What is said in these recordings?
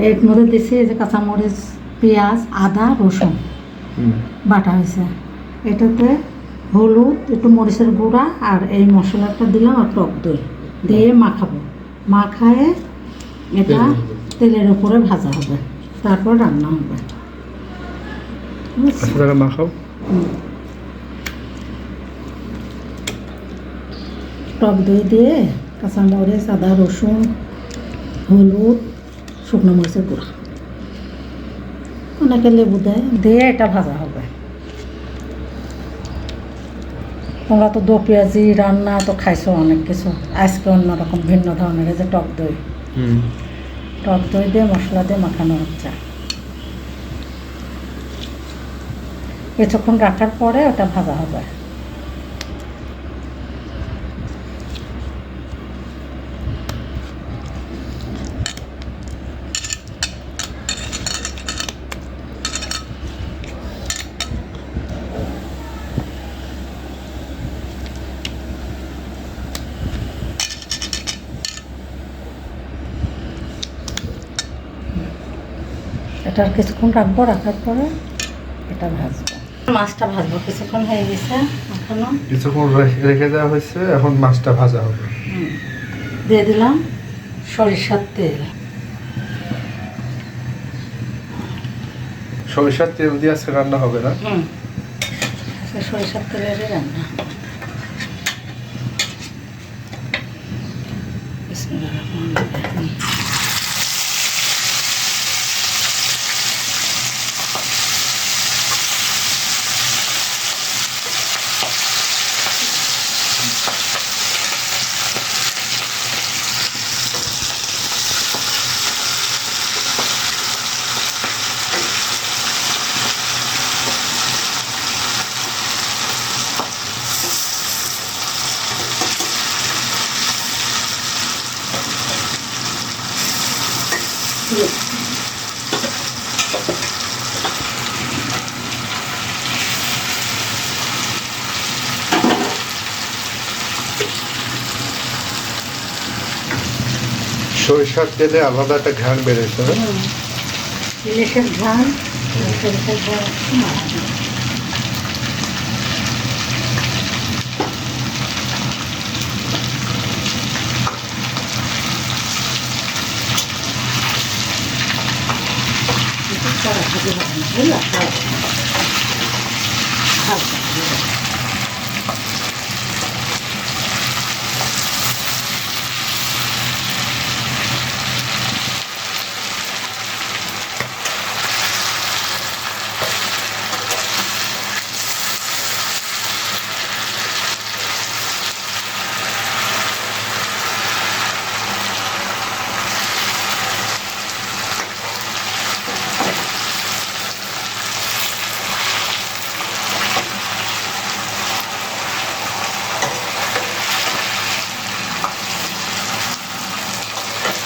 এর মধ্যে দিছি এই যে কাঁচামরিচ, পেঁয়াজ, আদা, রসুন বাটা হয়েছে। এটাতে হলুদ, একটু মরিচের গুঁড়া আর এই মশলাটা দিলাম আর টক দই দিয়ে মাখাবো। মাখায়ে এটা তেলের উপরে ভাজা হবে, তারপর রান্না হবে। মাখাও। টক দই দিয়ে কাঁচামরিচ, আদা, রসুন, হলুদ, শুকনো মরিচের গুঁড়া, অনেকে লেবু দেয়, দিয়ে এটা ভাজা হবে। তোমরা তো দো পেঁয়াজি রান্না তো খাইছো অনেক কিছু, আজকে অন্যরকম ভিন্ন ধরনের। এই যে টক দই, টক দই দিয়ে মশলা দিয়ে মাখানো হচ্ছে। কিছুক্ষণ রাখার পরে ওটা ভাজা হবে। এটা আর কিছুক্ষণ রাখবো, রাখার পরে এটা ভাজবো। মাছটা ভাজবো, কিছুক্ষণ হয়ে গেছে এখনো, কিছুক্ষণ রেখে দেওয়া হয়েছে, এখন মাছটা ভাজা হবে। দিয়ে দিলাম সরিষার তেল। সরিষার তেল দিয়ে আজকে রান্না হবে না? সরিষার তেলেরই রান্না। সরিষার তেলে আলাদা একটা ঘ্রাণ বেড়েছে। ইলিশের ঘ্রাণ, সরিষার ঘ্রাণ।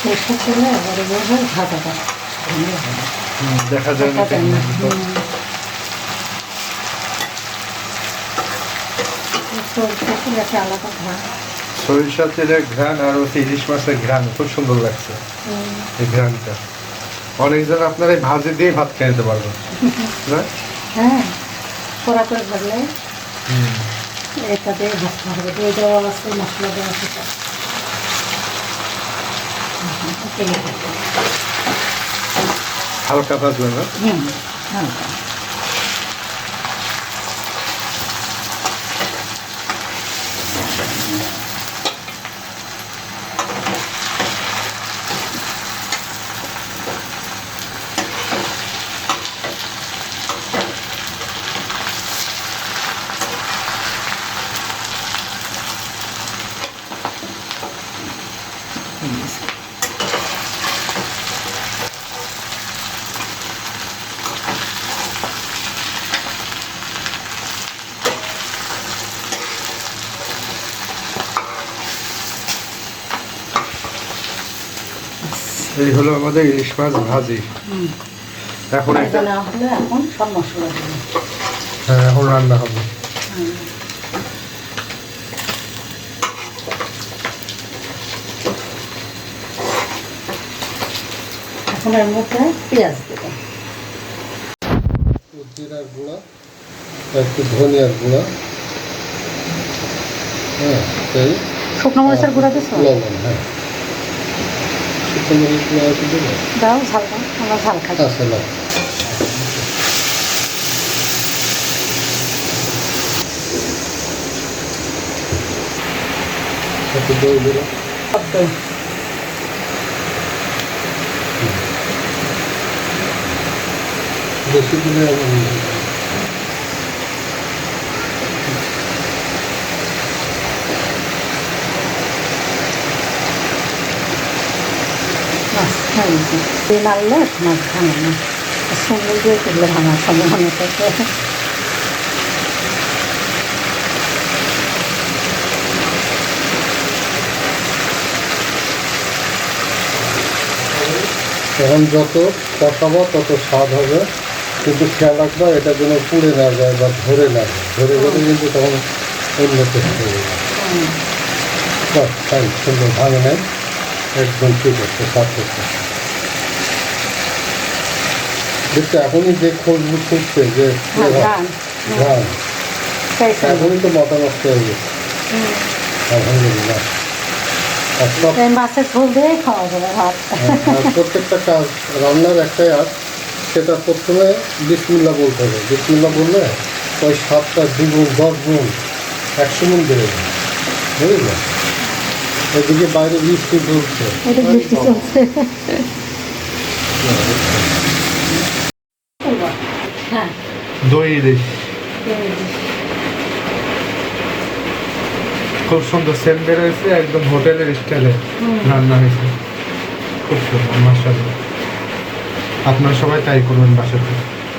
সরষের তেলে এবারে ভাজাটা দেখা যায় না। আলাদা ঘ্রাণ, সরিষার তেলের ঘ্রাণ আর ইলিশ মাছের ঘ্রাণ খুব সুন্দর লাগছে। এই ঘ্রাণটা অনেকজন আপনার এই ভাজি দিয়ে ভাত খেয়ে নিতে পারবেন না? হ্যাঁ, কড়া করে ভাজলে এটা দিয়ে ভাজতে হবে। দই দেওয়া আছে, মশলা দেওয়া আছে। হালকা ভাজবেন না? হালকা। এই হলো আমাদের ইলিশ মাছ ভাজি। এখন এটা এখন সব মশলা দেবো। হ্যাঁ, এখন রান্না হবে। এখন এখন এর মধ্যে পেঁয়াজ দেবো। জিরার গুঁড়া, একটু ধনিয়ার গুঁড়া, হ্যাঁ, এই শুকনো মরিচের গুঁড়া দিছো? লবণ, হ্যাঁ, শুকনো মরিচ গুঁড়া একটু দেবো। দাও ঝাল দাও, আমরা ঝাল খাই। আচ্ছা, না একটু দই দিলাম। সব দই। বেশি দিলে মাছ খাইছি তেল আনলে মাছ ভাঙে না, সুন্দর দিয়ে করলে ভাঙার সম্ভাবনা থাকে। এখন যত কষাবো তত স্বাদ হবে, কিন্তু খেয়াল রাখবা এটা যেন পুড়ে না যায় বা ধরে না যায়, ধরে গেলে কিন্তু তখন অন্য টেস্ট হয়ে যাবে। বাস তাই সুন্দর ভাঙে নেয়, একদম ঠিক আছে, স্বাদ করছে। দেখতে এখনই যে খুঁজবো খুঁজছে যে ঘ্রাণ। ঘ্রাণ, সেই সঙ্গে এখনই তো মাথা নষ্ট হয়ে গেছে। আলহামদুলিল্লাহ। আর সব এই মাছের ঝোল দিয়ে খাওয়া যাবে ভাত। আর প্রত্যেকটা কাজ রান্নার একটাই আজ, সেটা প্রথমে বিসমিল্লাহ বলতে হবে। বিসমিল্লাহ বললে ওই 7টা 2 গুণ 10 গুণ 100 গুণ বেড়ে যায়, বুঝলে? এদিকে বাইরে বৃষ্টি চলছে, এটা বৃষ্টি চলছে। হ্যাঁ, দই ইলিশ খুব সুন্দর সেন্ট বেরোয়েছে, একদম হোটেলের স্টাইলে রান্না হয়েছে, খুব সুন্দর মাশাআল্লাহ। আপনারা সবাই তাই করবেন বাসাতে।